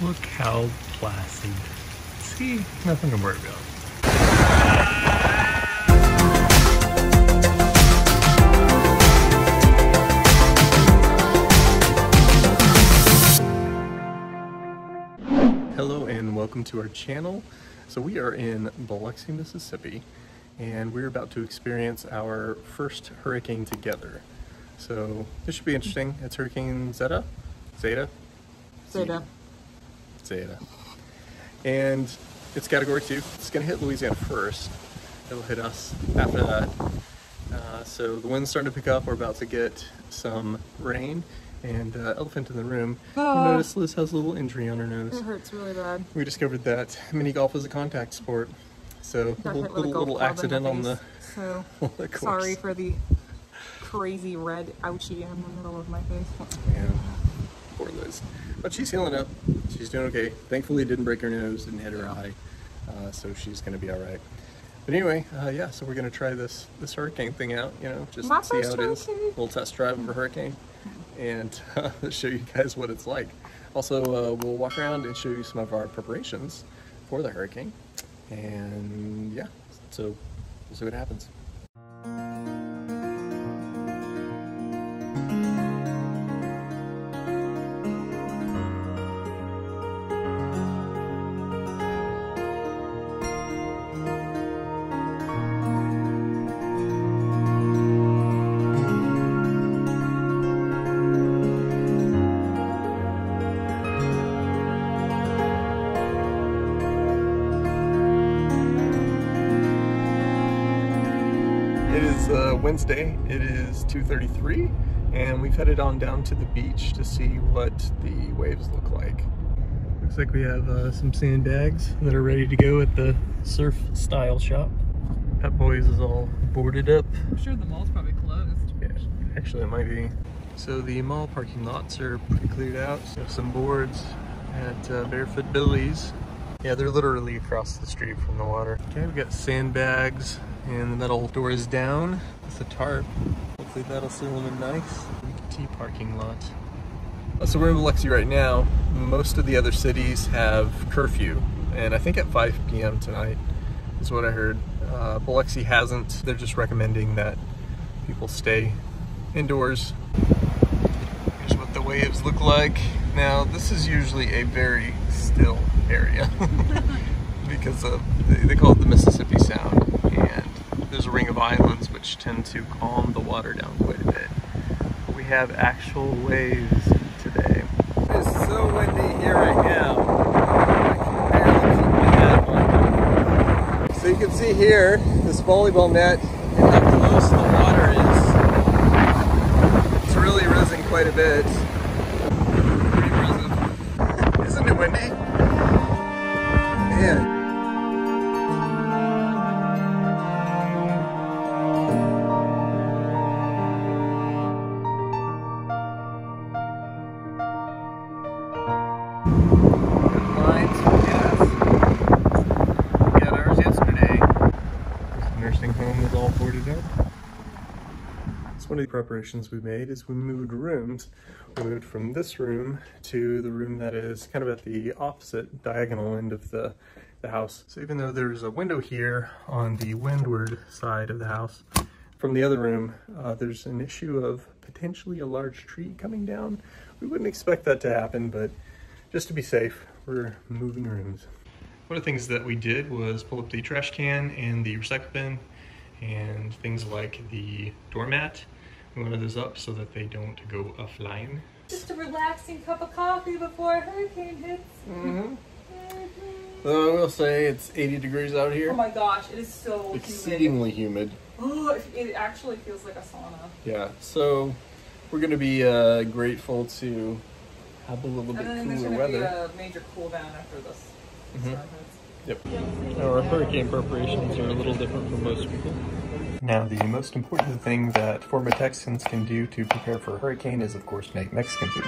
Look how placid. See, nothing to worry about. Hello and welcome to our channel. So we are in Biloxi, Mississippi, and we're about to experience our first hurricane together. So this should be interesting. It's Hurricane Zeta? Zeta? Zeta. Zeta. And it's category 2. It's going to hit Louisiana first. It'll hit us after that. So the wind's starting to pick up. We're about to get some rain. And elephant in the room. You notice Liz has a little injury on her nose. It hurts really bad. We discovered that mini golf is a contact sport. So a little accident on the So sorry for the crazy red ouchie in the middle of my face. Yeah, poor Liz. But she's healing up. She's doing okay. Thankfully it didn't break her nose, didn't hit her eye. So she's gonna be all right. But anyway, yeah, so we're gonna try this hurricane thing out, you know, just see how it is. A little test drive of a hurricane. And show you guys what it's like. Also, we'll walk around and show you some of our preparations for the hurricane. And yeah, so we'll see what happens. Wednesday, it is 2:33, and we've headed on down to the beach to see what the waves look like. Looks like we have some sandbags that are ready to go at the surf style shop. Pep Boys is all boarded up. I'm sure the mall's probably closed. Yeah, actually it might be. So the mall parking lots are pretty cleared out. So some boards at Barefoot Billy's. Yeah, they're literally across the street from the water. Okay, we've got sandbags and the metal doors down with a tarp. Hopefully that'll seal them in nice. T parking lot. So we're in Biloxi right now. Most of the other cities have curfew, and I think at 5 p.m. tonight is what I heard. Biloxi hasn't. They're just recommending that people stay indoors. Here's what the waves look like. Now, this is usually a very still area because of, they call it the Mississippi Sound, and there's a ring of islands which tend to calm the water down quite a bit. But we have actual waves today. It's so windy here right now. I can barely keep my hat on. So you can see here, this volleyball net, and how close the water is. It's really risen quite a bit. Pretty risen. Isn't it windy? Man. One of the preparations we made is we moved rooms. We moved from this room to the room that is kind of at the opposite diagonal end of the house. So even though there's a window here on the windward side of the house, from the other room, there's an issue of potentially a large tree coming down. We wouldn't expect that to happen, but just to be safe, we're moving rooms. One of the things that we did was pull up the trash can and the recycle bin and things like the doormat. We wanted those up so that they don't go flying. Just a relaxing cup of coffee before a hurricane hits. So I will say it's 80 degrees out here. Oh my gosh, it is so exceedingly humid. Oh, it actually feels like a sauna. Yeah, so we're going to be grateful to have a little bit cooler weather. Be a major cool down after this. Yep. Our hurricane preparations are a little different from most people. Now, the most important thing that former Texans can do to prepare for a hurricane is, of course, make Mexican food.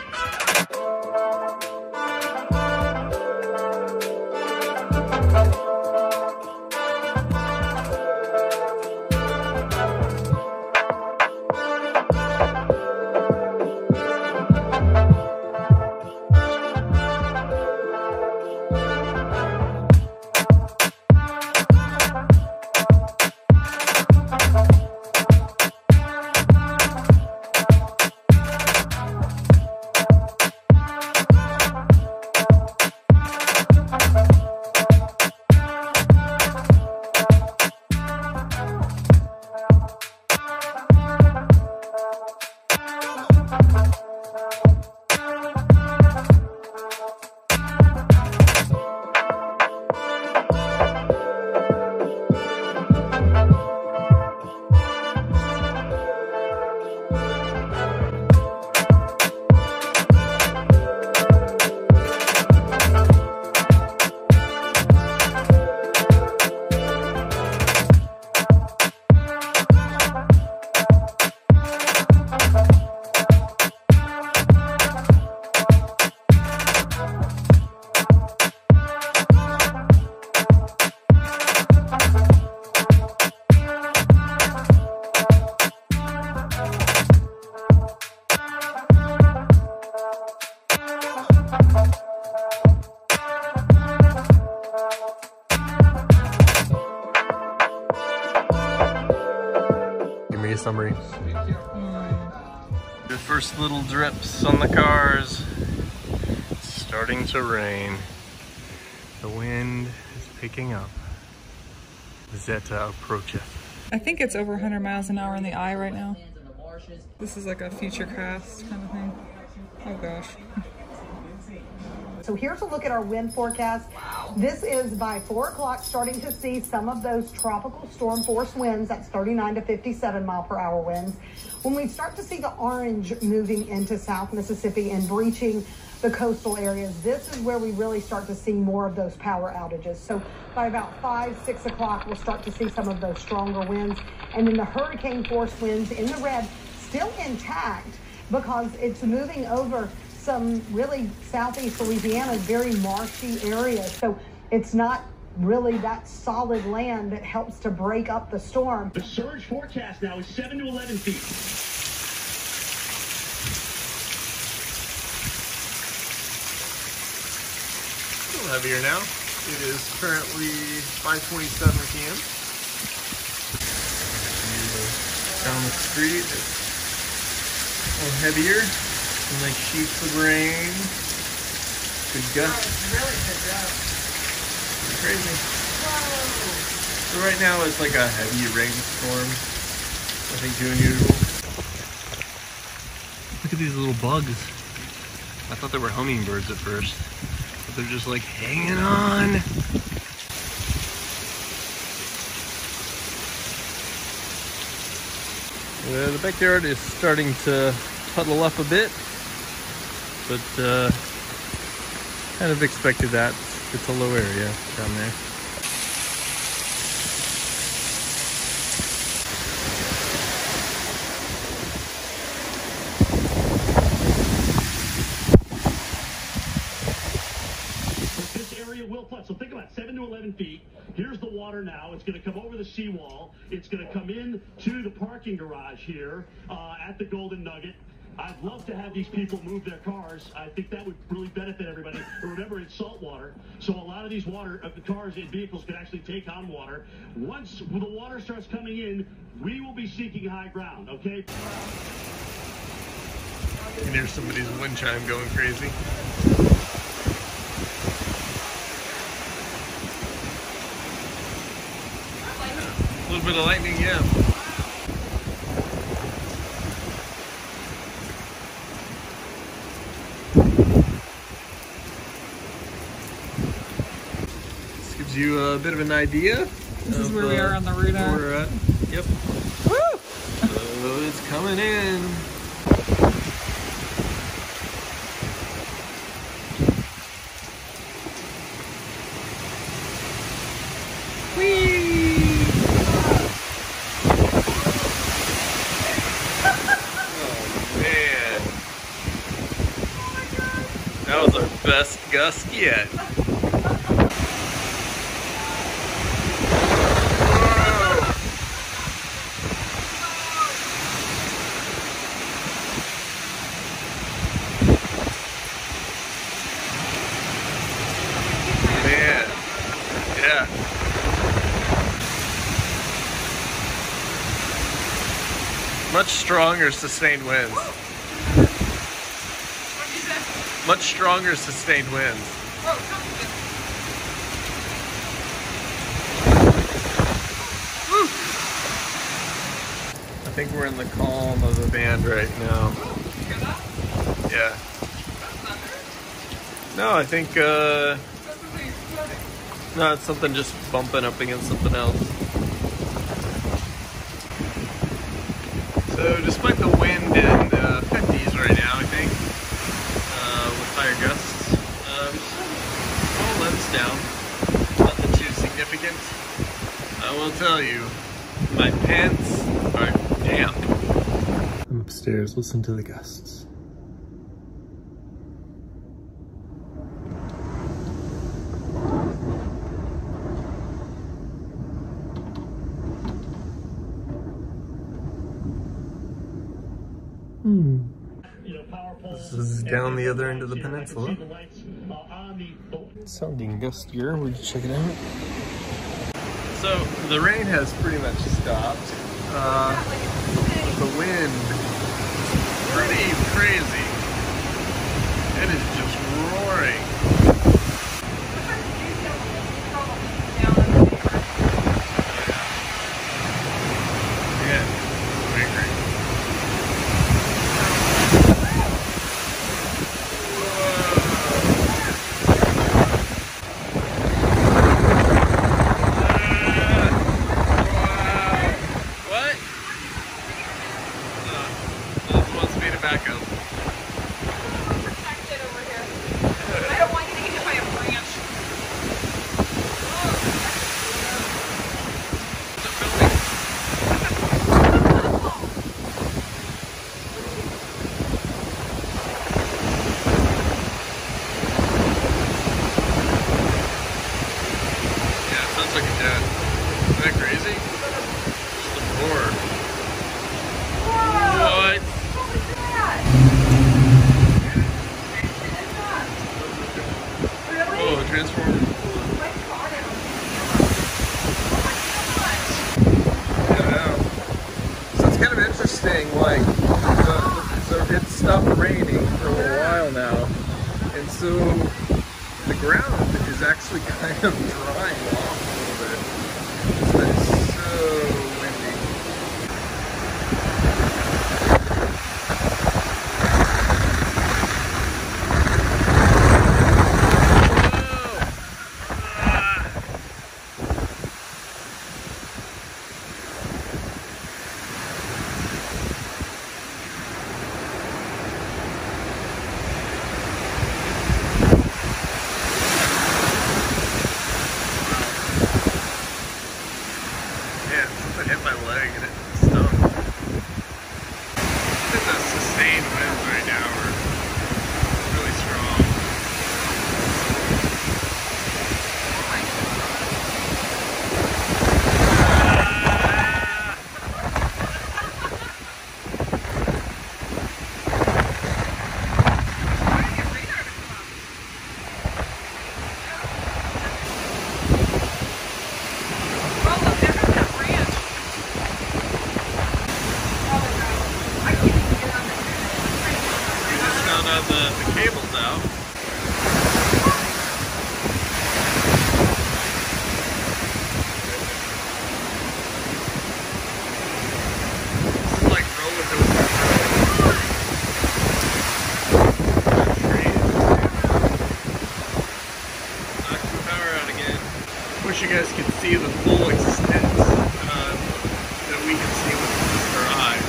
summery. The first little drips on the cars. It's starting to rain. The wind is picking up. Zeta approacheth. I think it's over 100 miles an hour in the eye right now. This is like a future cast kind of thing. Oh gosh. So here's a look at our wind forecast. Wow. This is by 4 o'clock starting to see some of those tropical storm force winds. That's 39 to 57 mile per hour winds. When we start to see the orange moving into South Mississippi and breaching the coastal areas, this is where we really start to see more of those power outages. So by about 5, 6 o'clock, we'll start to see some of those stronger winds. And then the hurricane force winds in the red still intact because it's moving over some really southeast Louisiana, very marshy areas. So it's not really that solid land that helps to break up the storm. The surge forecast now is 7 to 11 feet. A little heavier now. It is currently 5:27 p.m. Down the street, it's a little heavier. Some like sheets of rain. Good gusts. Really good job. Crazy. Whoa. So right now it's like a heavy rainstorm. Nothing too unusual. Look at these little bugs. I thought they were hummingbirds at first, but they're just like hanging on. The backyard is starting to puddle up a bit, but kind of expected that. It's a low area down there. This area will flood. So think about 7 to 11 feet. Here's the water now. It's going to come over the seawall. It's going to come in to the parking garage here at the Golden Nugget. I'd love to have these people move their cars. I think that would really benefit everybody. Remember, it's salt water, so a lot of these cars and vehicles can actually take on water. Once the water starts coming in, we will be seeking high ground, okay? You can hear somebody's wind chime going crazy. A little bit of lightning, yeah. Gives you a bit of an idea. This is where we are on the route. Where we're at. Yep. Woo! So it's coming in. Whee! Oh man. That was our best gust yet. Yeah. Much stronger sustained winds. Much stronger sustained winds. Woo. I think we're in the calm of the band right now. Yeah. No, I think no, it's something just bumping up against something else. So despite the wind in the 50s right now, I think, with higher gusts, all lens down, nothing too significant. I will tell you, my pants are damp. I'm upstairs, listen to the gusts. This is down the other end of the peninsula. It's sounding gustier. We'll check it out. So the rain has pretty much stopped. the wind is pretty crazy. It is just roaring. Yeah, I agree. What? This wants me to back up. Sounds like a jet. Isn't that crazy? Just the roar. Whoa! What? What was that? Really? Oh, a transformer. My God. Oh my I don't know. So it's kind of interesting, like, it's stopped raining for a little while now. And so the ground is actually kind of drying off a little bit. It's been so windy. I hit my leg and it stung. I think the sustained winds right now are really strong. The cable's out. This is like roller coaster. Knocked the power out again. Wish you guys could see the full extent that we can see with just our eyes.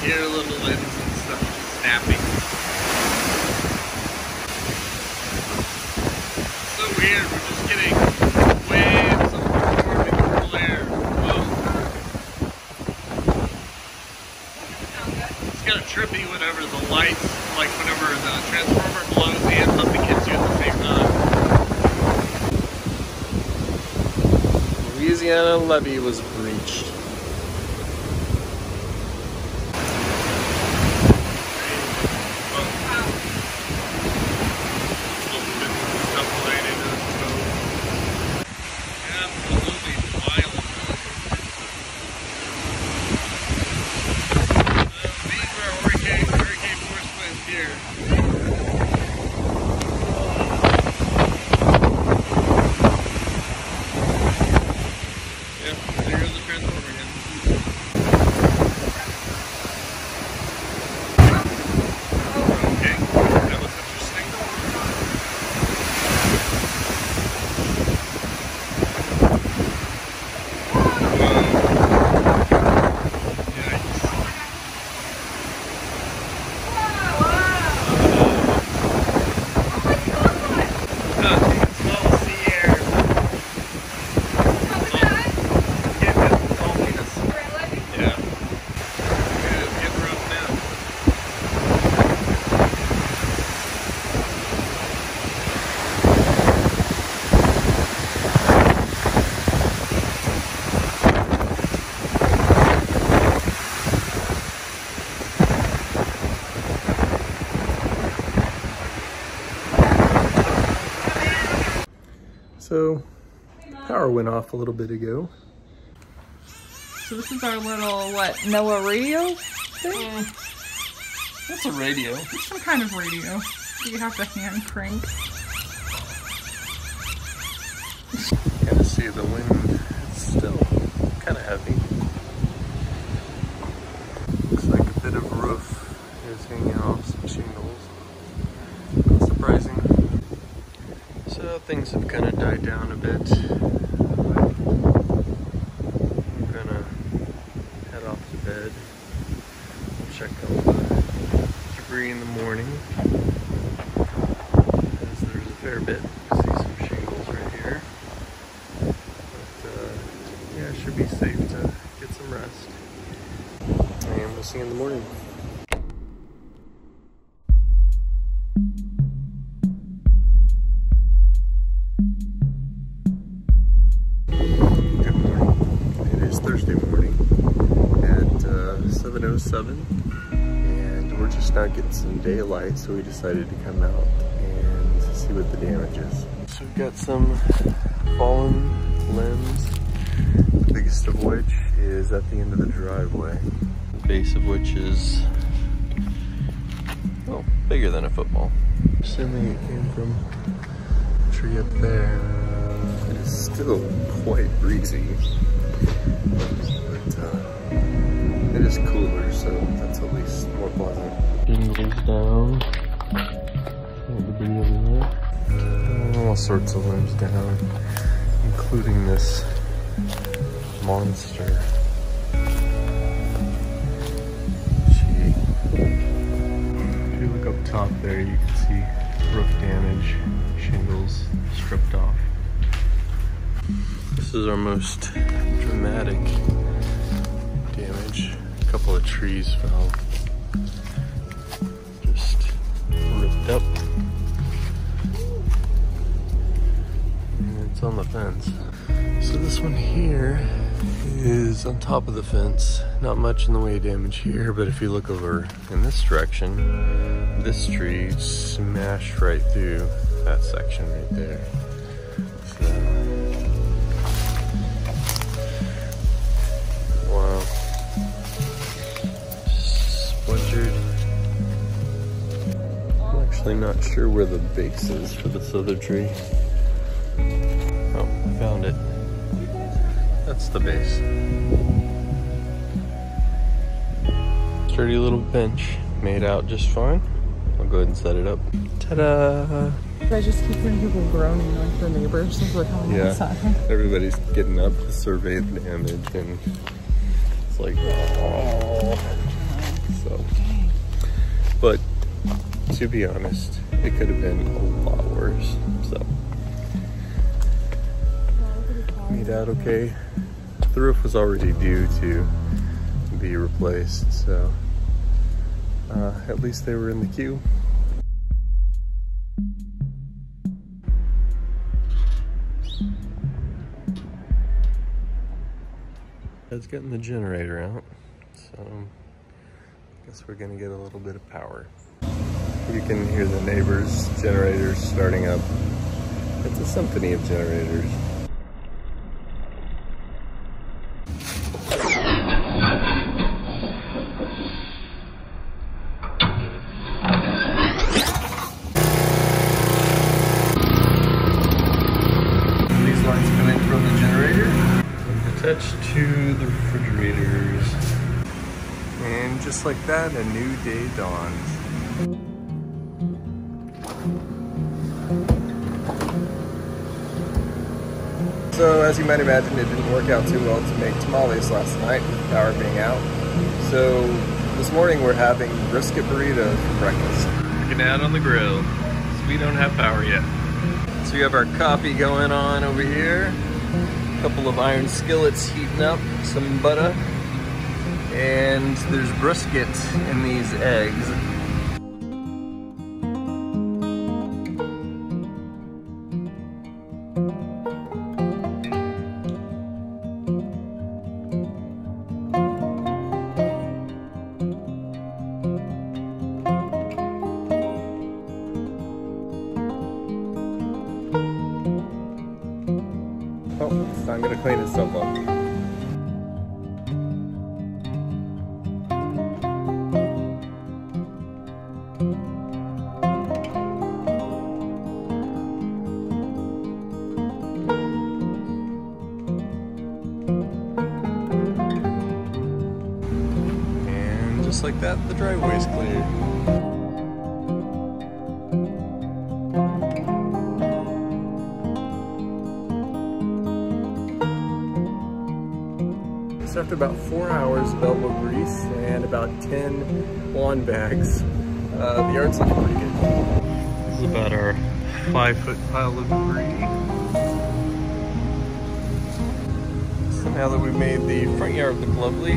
Hear little limbs and stuff snapping. So weird, we're just getting waves of warm and cool air. Whoa. It's kind of trippy whenever the lights, like whenever the transformer blows and something hits you at the same time. Louisiana levee was breached. There goes the transformer. So, power went off a little bit ago. So this is our little, what, NOAA radio thing? That's a radio. It's some kind of radio. You have to hand crank. Kind of see the wind. It's still kind of heavy. Looks like a bit of roof is hanging off some shingles. Not surprising. So things have kind of died down a bit. I'm gonna head off to bed. Check out the debris in the morning. As there's a fair bit. I see some shingles right here. But yeah, it should be safe to get some rest. And we'll see you in the morning. Good morning. It is Thursday morning at 7:07, and we're just now getting some daylight, so we decided to come out and see what the damage is. So we've got some fallen limbs, the biggest of which is at the end of the driveway, the base of which is, well, bigger than a football. Assuming it came from a tree up there. It is still quite breezy, but it is cooler, so that's at least more pleasant. Shingles down, debris everywhere. All sorts of limbs down, including this monster. Gee. If you look up top there, you can see roof damage, shingles stripped off. This is our most dramatic damage. A couple of trees fell. Just ripped up. And it's on the fence. So this one here is on top of the fence. Not much in the way of damage here, but if you look over in this direction, this tree smashed right through that section right there. So, wow. Splintered. I'm actually not sure where the base is for this other tree. Oh, I found it. That's the base. Sturdy little bench, made out just fine. I'll go ahead and set it up. Ta-da! I just keep hearing people groaning, like the neighbors as we're coming outside. Everybody's getting up to survey the damage, and it's like, oh. So, but to be honest, it could have been a lot worse. So, made out okay. The roof was already due to be replaced, so at least they were in the queue. It's getting the generator out, so I guess we're gonna get a little bit of power. You can hear the neighbors' generators starting up. It's a symphony of generators. These lines coming from the generator, attached to the refrigerators. And just like that, a new day dawns. So as you might imagine, it didn't work out too well to make tamales last night with the power being out. So this morning we're having brisket burritos for breakfast. Cooking out on the grill, so we don't have power yet. So we have our coffee going on over here. A couple of iron skillets heating up, some butter, and there's brisket in these eggs. gonna clean itself up. And just like that, the driveway's cleared. After about 4 hours of elbow grease and about 10 lawn bags, the yard's looking pretty good. This is about our 5-foot pile of debris. So now that we've made the front yard look lovely,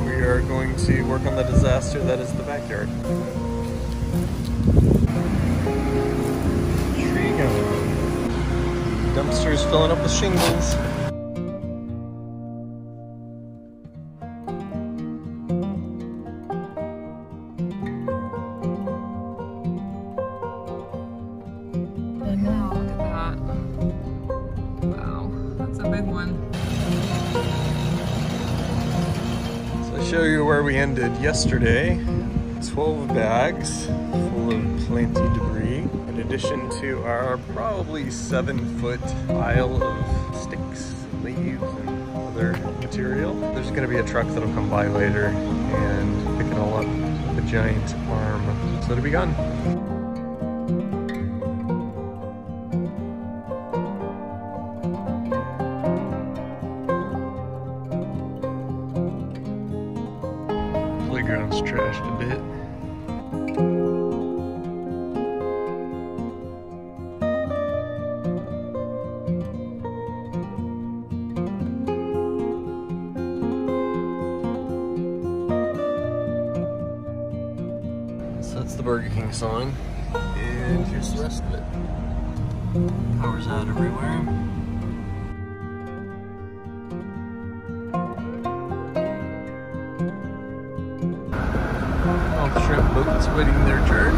we are going to work on the disaster that is the backyard. Tree going. Dumpster's filling up with shingles. Show you where we ended yesterday. 12 bags full of plenty debris, in addition to our probably 7-foot pile of sticks, leaves, and other material. There's gonna be a truck that'll come by later and pick it all up with a giant arm, so it'll be gone. Playground's trashed a bit. So that's the Burger King song, and here's the rest of it. Power's out everywhere. Shrimp boats waiting their turn.